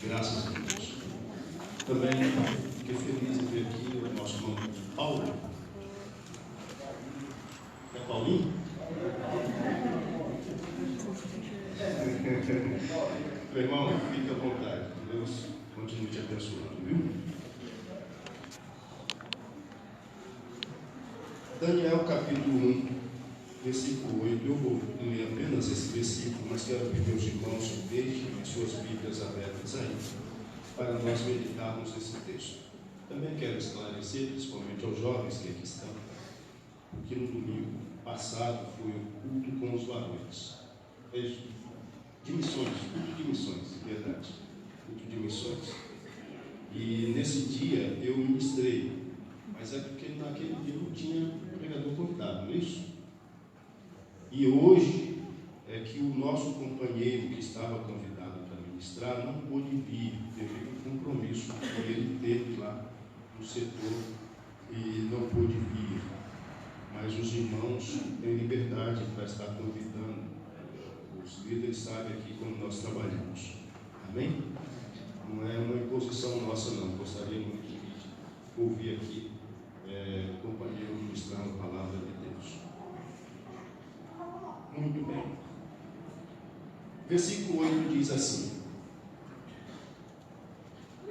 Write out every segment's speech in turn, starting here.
Graças a Deus. Também fiquei feliz em ver aqui o nosso irmão Paulo. É Paulinho? Meu irmão, fique à vontade. Deus continue te abençoando, viu? Daniel capítulo 1, versículo 8. Eu vou ler apenas esse versículo, mas quero pedir aos irmãos que deixem as suas Bíblias abertas aí, para nós meditarmos nesse texto. Também quero esclarecer, principalmente aos jovens que aqui estão, porque no domingo passado foi o culto com os varões. De missões, culto de missões, verdade. Culto de missões. E nesse dia eu ministrei, mas é porque naquele dia não tinha pregador convidado, não é isso? E hoje é que o nosso companheiro que estava convidado para ministrar não pôde vir, devido ao compromisso que ele teve lá no setor e não pôde vir. Mas os irmãos têm liberdade para estar convidando. Os líderes sabem aqui como nós trabalhamos. Amém? Não é uma imposição nossa, não. Gostaria muito de ouvir aqui o companheiro ministrando a palavra de Deus. Muito bem. Versículo 8 diz assim: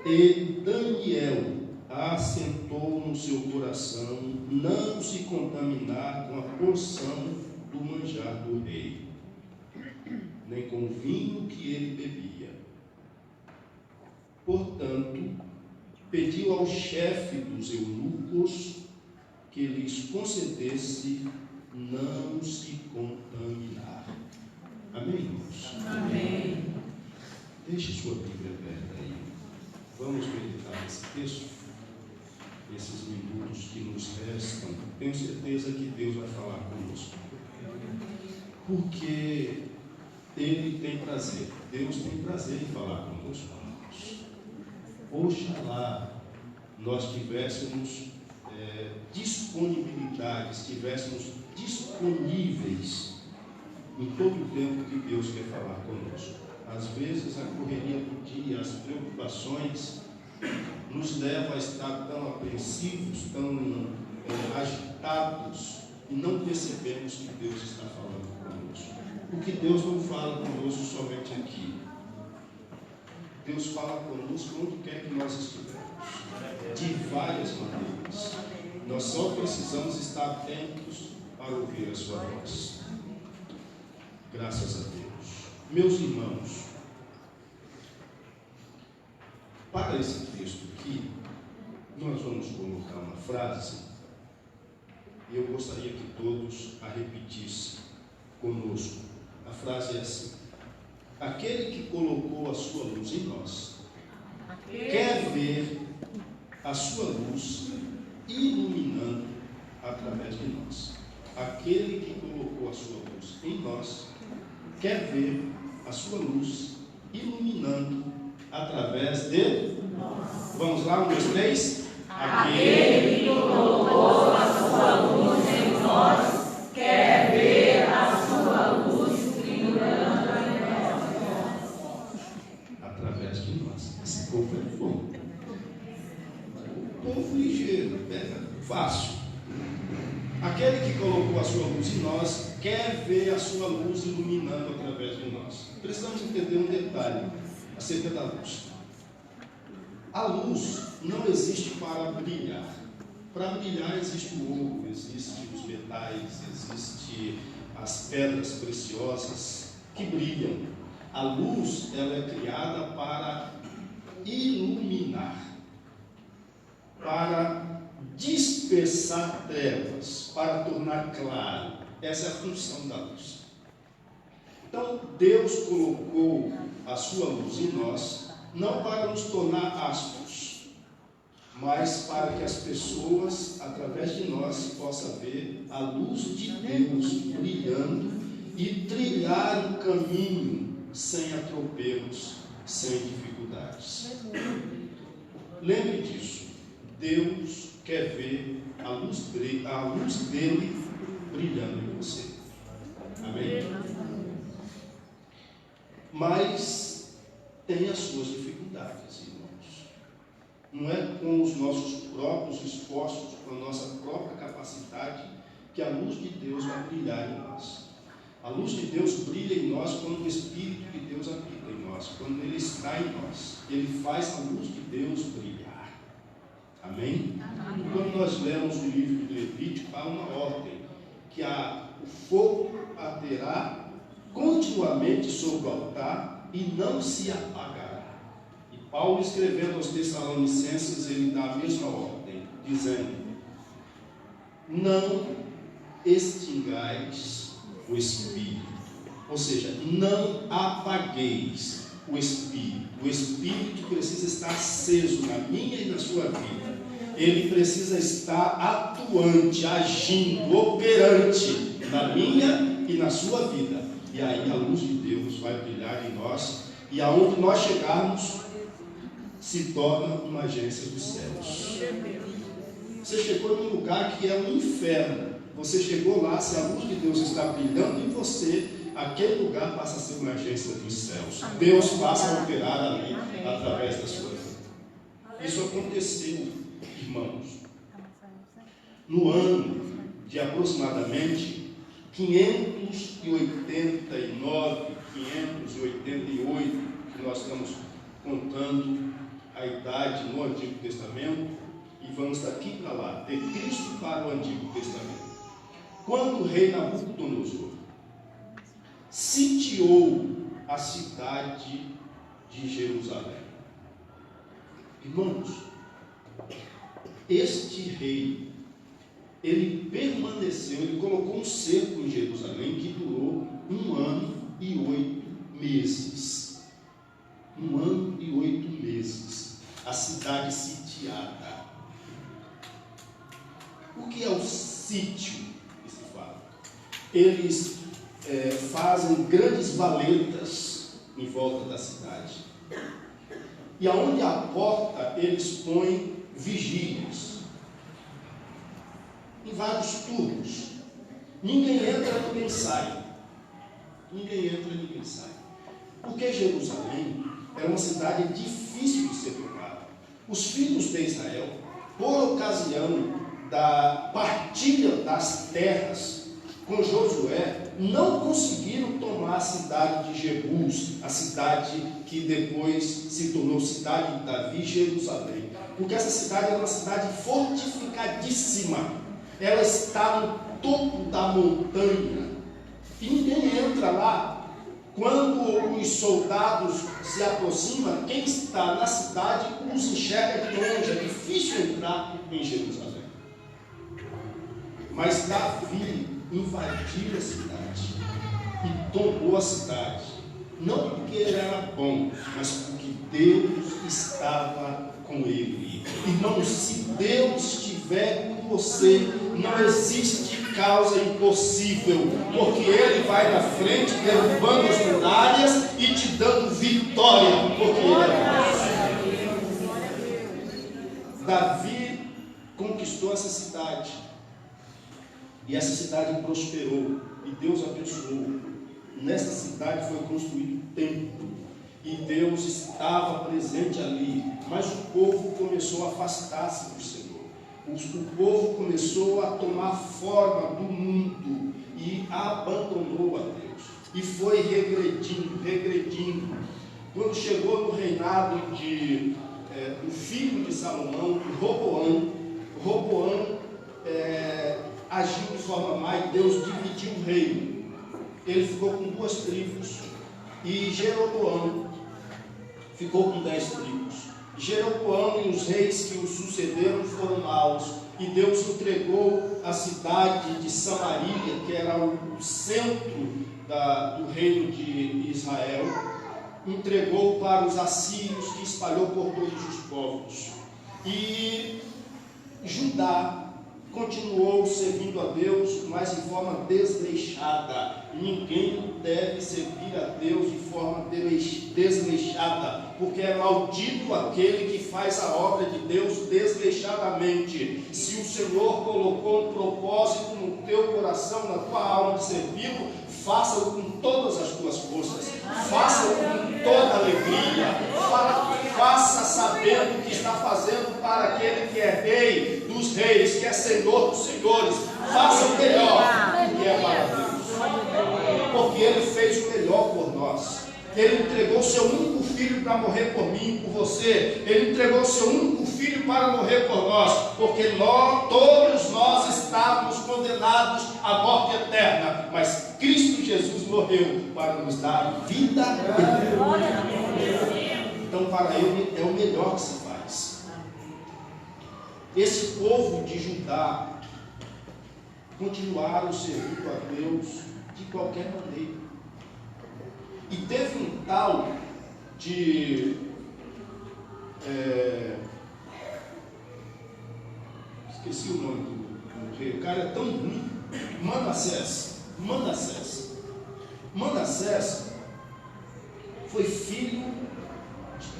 E Daniel assentou no seu coração não se contaminar com a porção do manjar do rei, nem com o vinho que ele bebia. Portanto, pediu ao chefe dos eunucos que lhes concedesse não se contaminar. Amém, irmãos? Amém. Deixe sua Bíblia aberta aí. Vamos meditar nesse texto, esses minutos que nos restam. Tenho certeza que Deus vai falar conosco, porque Ele tem prazer. Deus tem prazer em falar conosco. Oxalá nós tivéssemos disponibilidade, estivéssemos disponíveis em todo o tempo que Deus quer falar conosco. Às vezes a correria do dia, as preocupações nos levam a estar tão apreensivos, tão agitados, e não percebemos que Deus está falando conosco. Porque Deus não fala conosco somente aqui. Deus fala conosco onde quer que nós estivermos, de várias maneiras. Nós só precisamos estar atentos para ouvir a sua voz. Graças a Deus. Meus irmãos, para esse texto aqui, nós vamos colocar uma frase, e eu gostaria que todos a repetissem conosco. A frase é assim: aquele que colocou a sua luz em nós quer ver a sua luz iluminando através de nós. Aquele que colocou a sua luz em nós quer ver a sua luz iluminando através de nós. Vamos lá, 1, 2, 3. Aquele que colocou a sua luz em nós quer ver a sua luz iluminando através de nós. Esse povo é bom. O povo ligeiro, fácil. Aquele que colocou a sua luz em nós quer ver a sua luz iluminando através de nós. Precisamos entender um detalhe acerca da luz. A luz não existe para brilhar. Para brilhar existe o ouro, existe os metais, existe as pedras preciosas que brilham. A luz, ela é criada para iluminar, para dispersar trevas, para tornar claro. Essa é a função da luz. Então, Deus colocou a sua luz em nós, não para nos tornar astros, mas para que as pessoas, através de nós, possam ver a luz de Deus brilhando e trilhar o caminho sem atropelos, sem dificuldades. Lembre disso. Deus quer ver a luz dele brilhando em você. Amém? Mas tem as suas dificuldades, irmãos. Não é com os nossos próprios esforços, com a nossa própria capacidade, que a luz de Deus vai brilhar em nós. A luz de Deus brilha em nós quando o Espírito de Deus habita em nós, quando Ele está em nós. Ele faz a luz de Deus brilhar. Amém? Amém. Quando nós lemos o livro de Levítico, há uma ordem, que o fogo arderá continuamente sobre o altar e não se apagará. E Paulo, escrevendo aos Tessalonicenses, ele dá a mesma ordem, dizendo: não extingais o Espírito, ou seja, não apagueis o Espírito. O Espírito precisa estar aceso na minha e na sua vida. Ele precisa estar atuante, agindo, operante na minha e na sua vida. E aí a luz de Deus vai brilhar em nós, e aonde nós chegarmos se torna uma agência dos céus. Você chegou num lugar que é um inferno. Você chegou lá, se a luz de Deus está brilhando em você, aquele lugar passa a ser uma agência dos céus. Deus passa a operar ali através da sua vida. Isso aconteceu, irmãos, no ano de aproximadamente 589, 588, que nós estamos contando a idade no Antigo Testamento, e vamos daqui para lá, de Cristo para o Antigo Testamento. Quando o rei Nabucodonosor sitiou a cidade de Jerusalém. Irmãos, este rei, ele permaneceu, ele colocou um cerco em Jerusalém que durou 1 ano e 8 meses. 1 ano e 8 meses. A cidade sitiada. O que é o sítio que se fala? Eles fazem grandes valetas em volta da cidade. E aonde a porta, eles põem vigílias. Em vários turnos. Ninguém entra, ninguém sai. Ninguém entra, ninguém sai. Porque Jerusalém era uma cidade difícil de ser tomada. Os filhos de Israel, por ocasião da partilha das terras com Josué, não conseguiram tomar a cidade de Jebus, a cidade que depois se tornou cidade de Davi, Jerusalém. Porque essa cidade era uma cidade fortificadíssima. Ela está no topo da montanha. E ninguém entra lá. Quando os soldados se aproximam, quem está na cidade os enxerga de longe. É difícil entrar em Jerusalém. Mas Davi invadiu a cidade e tomou a cidade, não porque ele era bom, mas porque Deus estava com ele. Irmãos, se Deus estiver com você, não existe causa impossível, porque Ele vai na frente, derrubando as muralhas e te dando vitória, porque Ele é Deus. Davi conquistou essa cidade. E essa cidade prosperou, e Deus abençoou. Nessa cidade foi construído um templo, e Deus estava presente ali, mas o povo começou a afastar-se do Senhor. O povo começou a tomar forma do mundo, e abandonou a Deus, e foi regredindo. Quando chegou no reinado do filho de Salomão, Roboão agiu de forma má e Deus dividiu o reino. Ele ficou com 2 tribos e Jeroboão ficou com 10 tribos. Jeroboão e os reis que o sucederam foram maus, e Deus entregou a cidade de Samaria, que era o centro do reino de Israel, entregou para os assírios, que espalhou por todos os povos. E Judá continuou servindo a Deus, mas de forma desleixada. Ninguém deve servir a Deus de forma desleixada, porque é maldito aquele que faz a obra de Deus desleixadamente. Se o Senhor colocou um propósito no teu coração, na tua alma de servi-lo, faça-o com todas as tuas forças, faça-o com toda alegria, aquele que é rei dos reis, que é senhor dos senhores, faça o melhor que é para Deus. Porque Ele fez o melhor por nós. Ele entregou seu único filho para morrer por mim, por você. Ele entregou seu único filho para morrer por nós, porque todos nós estávamos condenados à morte eterna, mas Cristo Jesus morreu para nos dar vida eterna. Então, para Ele é o melhor que se faz. Esse povo de Judá continuaram servindo a Deus de qualquer maneira. E teve um tal de esqueci o nome do rei, o cara é tão ruim. Manassés foi filho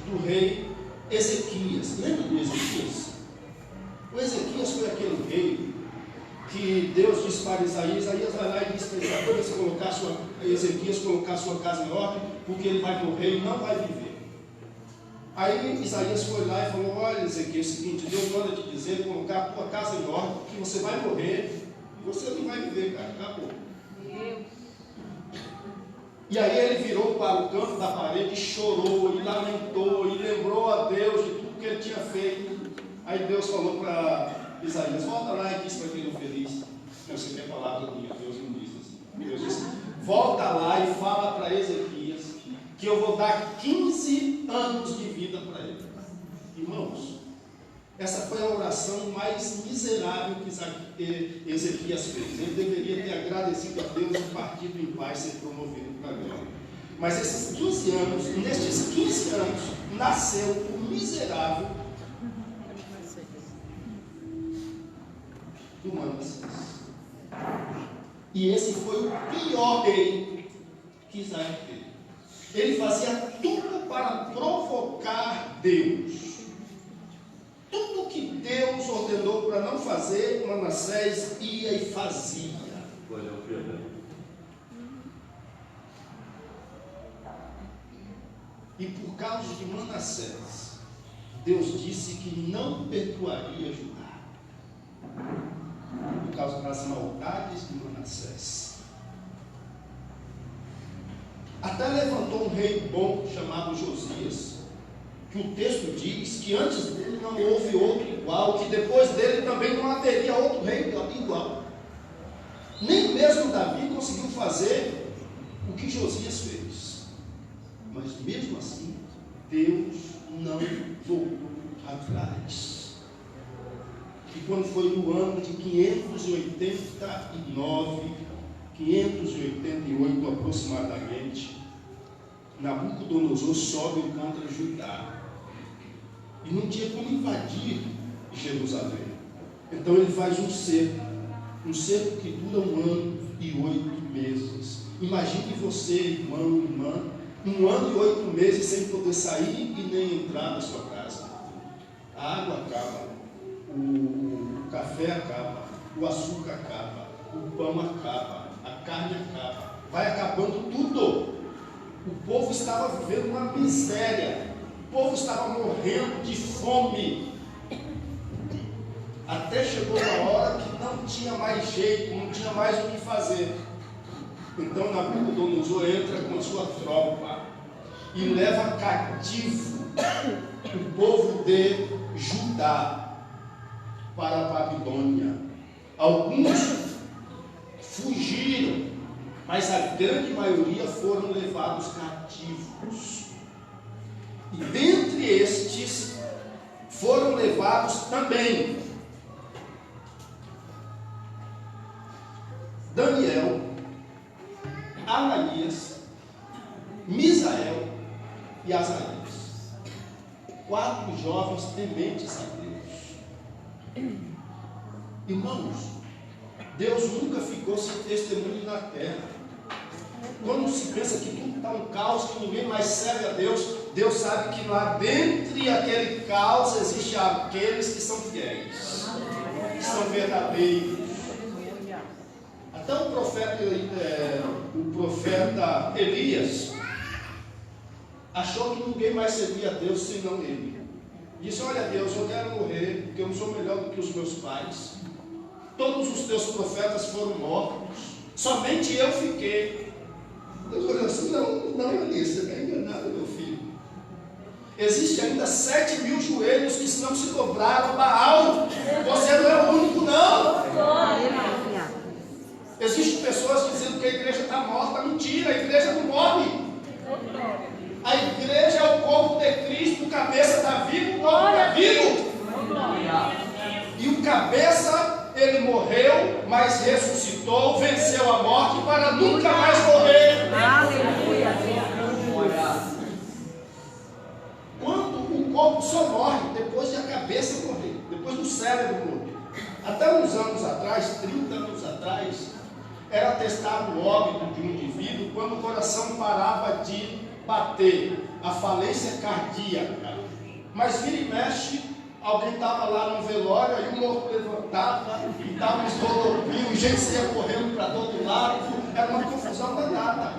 do rei Ezequias. Lembra do Ezequias? O Ezequias foi aquele rei que Deus disse para Isaías vai lá e diz para Ezequias colocar sua casa em ordem, porque ele vai morrer e não vai viver. Aí Isaías foi lá e falou: olha, Ezequias, é o seguinte, Deus manda te dizer, colocar a tua casa em ordem, que você vai morrer e você não vai viver, cara, acabou. E aí ele virou para o canto da parede e chorou, e lamentou, e lembrou a Deus de tudo que ele tinha feito. Aí Deus falou para Isaías: volta lá e diz para aquele infeliz. Não, você tem a palavra minha, Deus não diz assim. Deus disse: volta lá e fala para Ezequias que eu vou dar 15 anos de vida para ele. Irmãos, essa foi a oração mais miserável que Ezequias fez. Ele deveria ter agradecido a Deus e partido em paz, ser promovido para a glória. Mas esses 15 anos, nestes 15 anos, nasceu o miserável do Manassés. E esse foi o pior rei que Israel teve. Ele fazia tudo para provocar Deus. Tudo que Deus ordenou para não fazer, Manassés ia e fazia. E por causa de Manassés, Deus disse que não perdoaria Judá, por causa das maldades de Manassés. Até levantou um rei bom chamado Josias, que o texto diz que antes dele não houve outro igual, que depois dele também não haveria outro rei igual. Nem mesmo Davi conseguiu fazer o que Josias fez. Mas mesmo assim, Deus não voltou atrás. E quando foi no ano de 588 aproximadamente, Nabucodonosor sobe contra Judá. E não tinha como invadir Jerusalém. Então ele faz um cerco que dura 1 ano e 8 meses. Imagine você, irmão, irmã, 1 ano e 8 meses sem poder sair e nem entrar na sua casa. A água acaba, o café acaba, o açúcar acaba, o pão acaba, a carne acaba, vai acabando tudo. O povo estava vivendo uma miséria, o povo estava morrendo de fome. Até chegou uma hora que não tinha mais jeito, não tinha mais o que fazer. Então Nabucodonosor entra com a sua tropa e leva cativo o povo de Judá para a Babilônia. Alguns fugiram, mas a grande maioria foram levados cativos. E dentre estes foram levados também Daniel, Ananias, Misael e Azarias, 4 jovens tementes a Deus. Irmãos, Deus nunca ficou sem testemunho na terra. Quando se pensa que tudo está um caos, que ninguém mais serve a Deus, Deus sabe que lá dentro aquele caos existem aqueles que são fiéis, que são verdadeiros. Até o profeta Elias achou que ninguém mais servia a Deus senão ele. Disse: olha, Deus, eu quero morrer, porque eu não sou melhor do que os meus pais. Todos os teus profetas foram mortos, somente eu fiquei. Deus olhou assim: não, Elias, você está enganado, meu filho. Existem ainda 7.000 joelhos que não se dobraram a Baal. Você não é o único, não. Existem pessoas dizendo que a igreja está morta. Mentira, a igreja não morre. A igreja é o corpo de Cristo. O cabeça está vivo, o corpo está vivo. E o cabeça, ele morreu, mas ressuscitou, venceu a morte para nunca mais morrer. Quando o corpo só morre depois de a cabeça morrer, depois do cérebro morrer. Até uns anos atrás, 30 anos atrás, era testado o óbito de um indivíduo quando o coração parava de bater, a falência cardíaca. Mas vira e mexe, alguém estava lá no velório, aí o morto levantava e dava uns rolopinhos, gente saía correndo para todo lado, era uma confusão danada.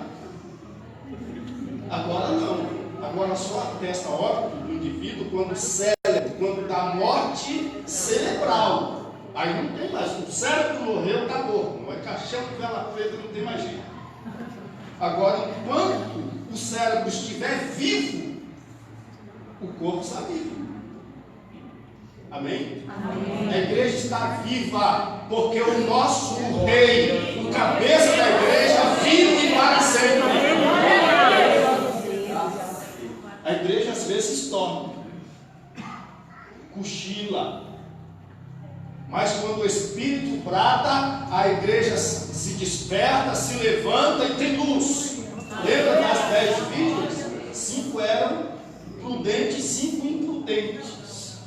Agora não. Agora só atesta óbito do indivíduo quando cérebro, quando dá morte cerebral. Aí não tem mais. O cérebro morreu, está morto. Não é caixão de vela preta, não tem mais jeito. Agora, enquanto o cérebro estiver vivo, o corpo está vivo. Amém? Amém? A igreja está viva, porque o nosso rei, o cabeça da igreja, vive para sempre. A igreja às vezes dorme, cochila, mas quando o Espírito brada, a igreja se desperta, se levanta e tem luz. Lembra das 10 virgens? 5 eram prudentes e 5 imprudentes.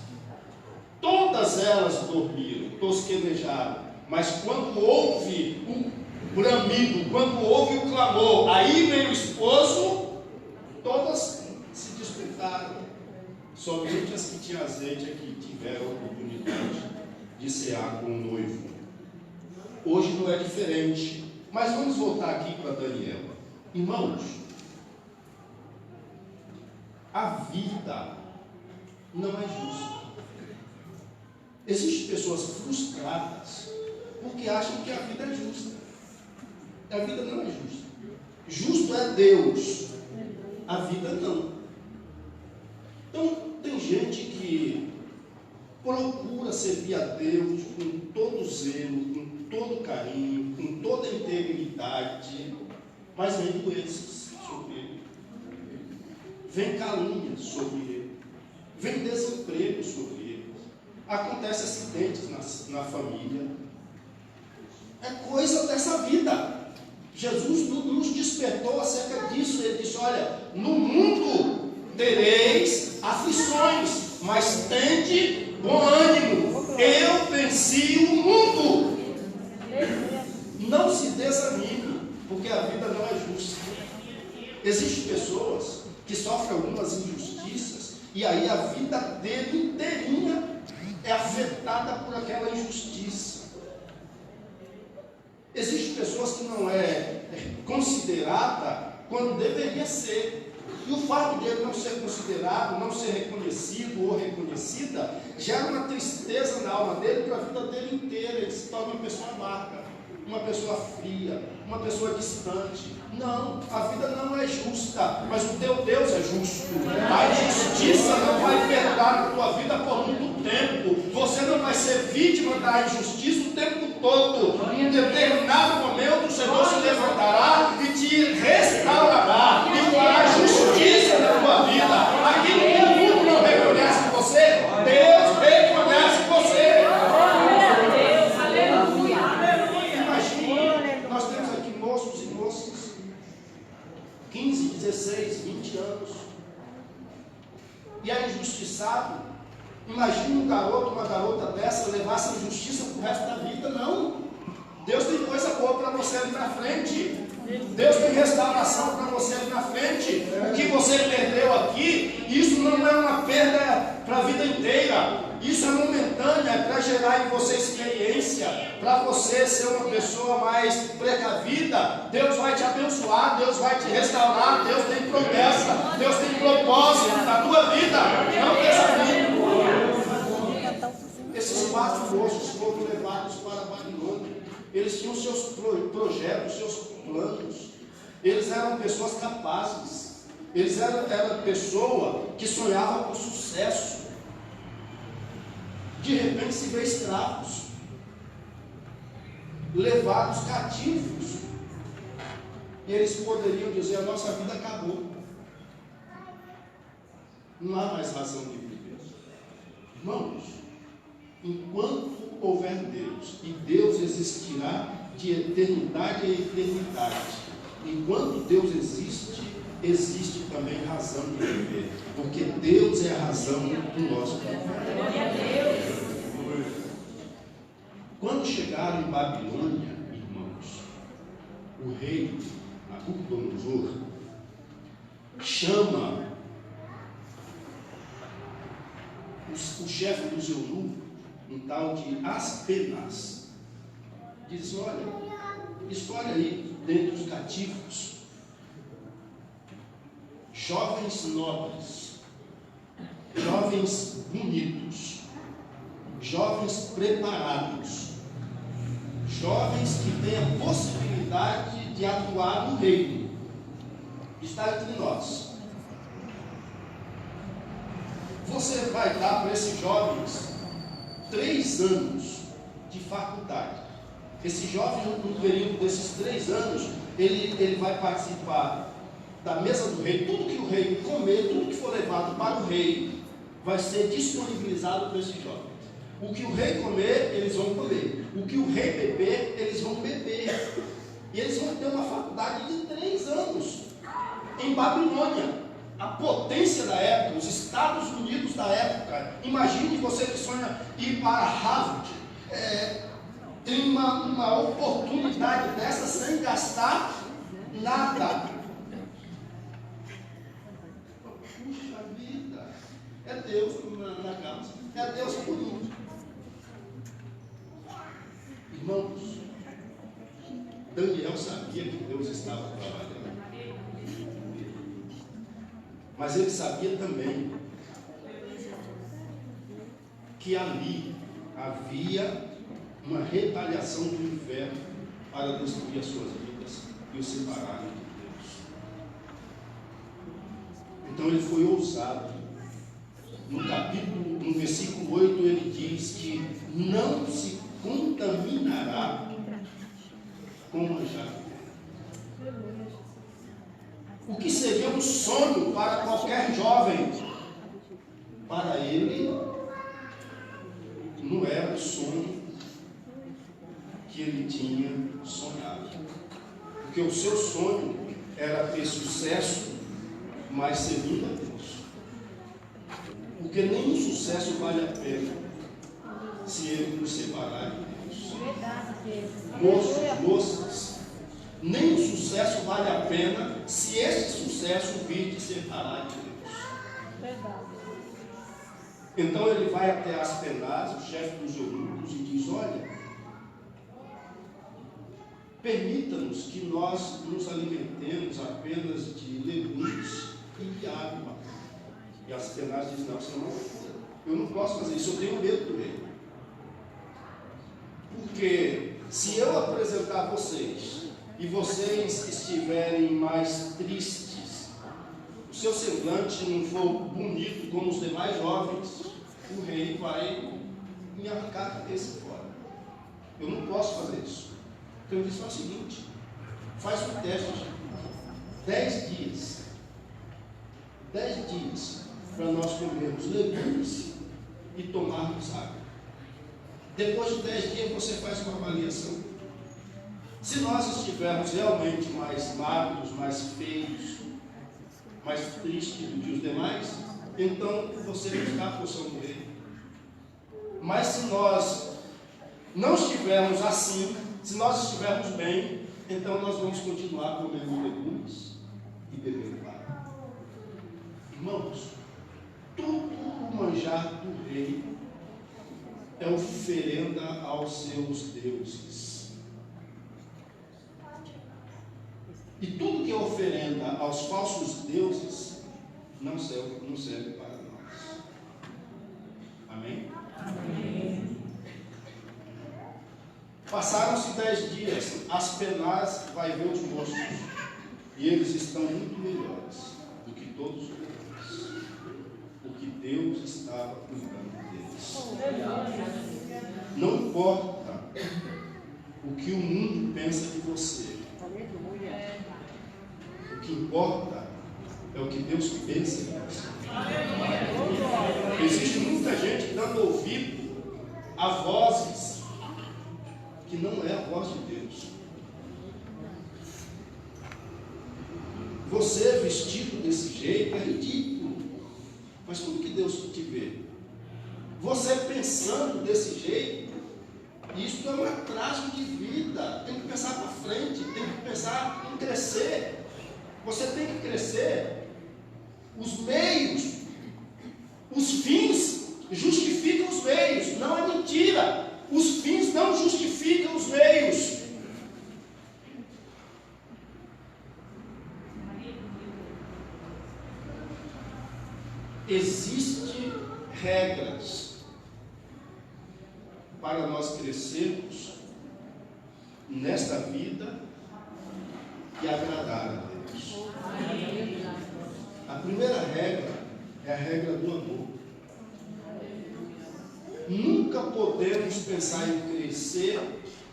Todas elas dormiram, tosquenejaram, mas quando houve o bramido, quando houve o clamor, aí veio o esposo, todas se despertaram. Somente as que tinham azeite é que tiveram a oportunidade de cear com o noivo. Hoje não é diferente. Mas vamos voltar aqui para Daniel. Irmãos, a vida não é justa. Existem pessoas frustradas porque acham que a vida é justa. A vida não é justa. Justo é Deus, a vida não. Então, tem gente que procura servir a Deus com todo zelo, com todo carinho, com toda integridade, mas vem doenças sobre ele, vem calúnia sobre ele, vem desemprego sobre ele, acontecem acidentes na família, é coisa dessa vida. Jesus nos despertou acerca disso. Ele disse: olha, no mundo tereis aflições, mas tende bom ânimo, eu venci o mundo. Não se desanime, porque a vida não é justa. Existem pessoas que sofrem algumas injustiças, e aí a vida dele inteirinha é afetada por aquela injustiça. Existem pessoas que não é considerada quando deveria ser. E o fato dele não ser considerado, não ser reconhecido ou reconhecida, gera uma tristeza na alma dele para a vida dele inteira. Ele se torna uma pessoa amarga, uma pessoa fria, uma pessoa distante. Não, a vida não é justa, mas o teu Deus é justo. A injustiça não vai perdurar na tua vida por muito tempo. Você não vai ser vítima da injustiça o tempo todo. Em um determinado momento o Senhor se levantará e te restaurará e fará justiça na tua vida. Aquilo que o mundo não reconhece você, Deus reconhece você. Imagine, nós temos aqui moços e moças, 15, 16, 20 anos, e é injustiçado. Imagine um garoto, uma garota dessa levar essa injustiça para o resto da vida. Não. Deus tem coisa boa para você ali na frente. Deus tem restauração para você ali na frente. O que você perdeu aqui, isso não é uma perda para a vida inteira. Isso é momentâneo, é para gerar em você experiência, para você ser uma pessoa mais precavida. Deus vai te abençoar, Deus vai te restaurar, Deus tem promessa, Deus tem propósito na tua vida. Não desanime. eles tinham seus projetos, seus planos, eles eram pessoas capazes, eles eram pessoa que sonhava com sucesso. De repente se vê escravos, levados cativos, e eles poderiam dizer: a nossa vida acabou, não há mais razão de viver. Irmãos, enquanto houver Deus, e Deus existirá de eternidade a eternidade, enquanto Deus existe, existe também razão de viver, porque Deus é a razão do nosso viver. Glória a Deus. Quando chegaram em Babilônia, irmãos, o rei Nabucodonosor chama o chefe dos eunucos, um tal de Aspenaz, diz: olha, escolhe aí dentre os cativos jovens nobres, jovens bonitos, jovens preparados, jovens que têm a possibilidade de atuar no reino, está entre nós. Você vai dar para esses jovens 3 anos de faculdade. Esse jovem, no período desses 3 anos, ele vai participar da mesa do rei. Tudo que o rei comer, tudo que for levado para o rei, vai ser disponibilizado para esses jovens. O que o rei comer, eles vão comer. O que o rei beber, eles vão beber. E eles vão ter uma faculdade de 3 anos em Babilônia, a potência da época, os Estados Unidos da época. Imagine você que sonha ir para Harvard, tem uma oportunidade dessa sem gastar nada. Puxa vida, é Deus na casa, é Deus por mim. Irmãos, Daniel sabia que Deus estava trabalhando, mas ele sabia também que ali havia uma retaliação do inferno para destruir as suas vidas e o separarem de Deus. Então ele foi ousado. No versículo 8 ele diz que não se contaminará com manjar. O que seria um sonho para qualquer jovem, para ele não era o sonho que ele tinha sonhado, porque o seu sonho era ter sucesso, mas segundo a Deus, porque nenhum sucesso vale a pena se ele nos separar de Deus. Moços, moças, nenhum sucesso vale a pena se esse sucesso vir te separar de Deus. Então ele vai até Aspenaz, o chefe dos eunucos, e diz: olha, permita-nos que nós nos alimentemos apenas de legumes e de água. E Aspenaz diz: não, senhor, eu não posso fazer isso, eu tenho medo do rei. Porque se eu apresentar vocês e vocês estiverem mais tristes, o seu semblante não for bonito como os demais jovens, o rei vai me arrancar a cabeça fora. Eu não posso fazer isso. Então eu disse: faz o seguinte, faz um teste, 10 dias, 10 dias, para nós comermos legumes e tomarmos água. Depois de 10 dias você faz uma avaliação. Se nós estivermos realmente mais magros, mais feios, mais tristes do que os demais, então você não está a porção do rei. Mas se nós não estivermos assim, se nós estivermos bem, então nós vamos continuar comendo legumes e bebendo água. Irmãos, tudo o manjar do rei é oferenda aos seus deuses. E tudo que é oferenda aos falsos deuses não serve para nós. Amém? Amém. Passaram-se 10 dias, Aspenaz vai ver os moços, e eles estão muito melhores do que todos os outros, porque Deus estava cuidando deles. Não importa o que o mundo pensa de você, o que importa é o que Deus pensa de você. Existe muita gente dando ouvido a vozes que não é a voz de Deus. Você vestido desse jeito é ridículo, mas como que Deus te vê? Você pensando desse jeito, isso é um atraso de vida. Tem que pensar para frente, tem que pensar em crescer. Você tem que crescer. Os meios, os fins justificam os meios, não é mentira. Os fins não justificam os meios. Existem regras para nós crescermos nesta vida e agradar a Deus. A primeira regra é a regra do amor. Nunca podemos pensar em crescer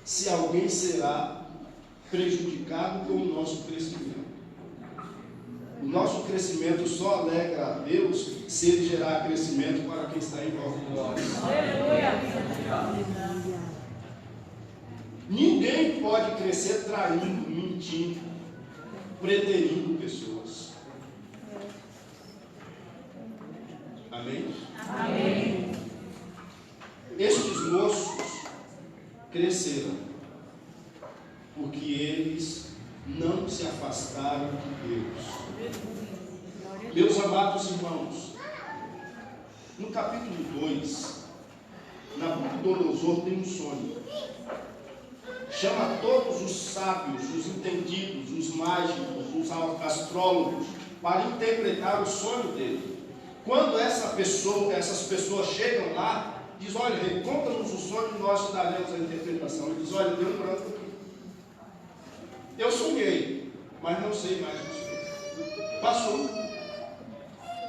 se alguém será prejudicado com o nosso crescimento. O nosso crescimento só alegra a Deus se ele gerar crescimento para quem está em volta de nós. Ninguém pode crescer traindo, mentindo, preterindo pessoas. Amém? Amém. Estes moços cresceram porque eles não se afastaram de Deus. Meus amados irmãos, no capítulo 2, Nabucodonosor tem um sonho. Chama todos os sábios, os entendidos, os mágicos, os astrólogos, para interpretar o sonho dele. Quando essas pessoas chegam lá, diz: olha, rei, conta-nos o sonho e nós te daremos a interpretação. Ele diz: olha, deu um branco aqui. Eu sonhei, mas não sei mais o que sonhei. Passou.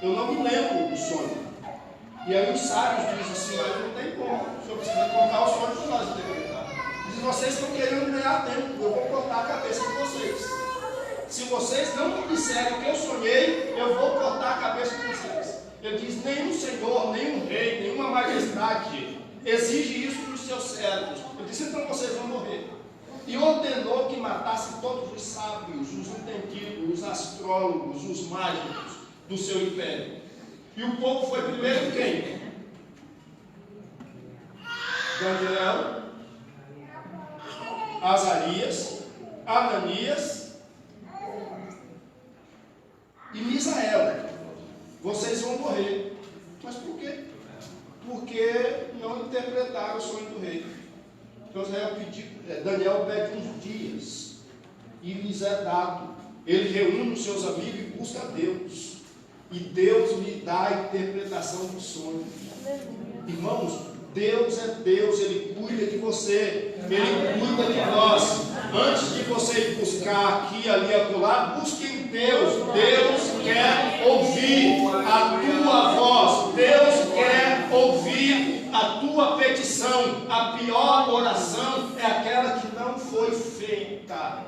Eu não me lembro do sonho. E aí os sábios dizem assim: mas não tem como. O senhor precisa contar o sonho para nós interpretar. Diz: vocês estão querendo ganhar tempo. Eu vou cortar a cabeça de vocês. Se vocês não me disserem o que eu sonhei, eu vou cortar a cabeça de vocês. Ele diz: nenhum senhor, nenhum rei, nenhuma majestade exige isso dos seus servos. Ele disse: então vocês vão morrer. E ordenou que matasse todos os sábios, os entendidos, os astrólogos, os mágicos do seu império. E o povo foi primeiro quem? Daniel, Azarias, Ananias e Misael. Vocês vão morrer. Mas por quê? Porque não interpretaram o sonho do rei. Então Daniel pede uns dias e lhes é dado. Ele reúne os seus amigos e busca a Deus. E Deus lhe dá a interpretação do sonho. Irmãos, Deus é Deus, Ele cuida de você, Ele cuida de nós. Antes de você ir buscar aqui, ali, acolá, busque em Deus. Deus quer ouvir a tua voz. Deus quer ouvir a tua petição. A pior oração é aquela que não foi feita.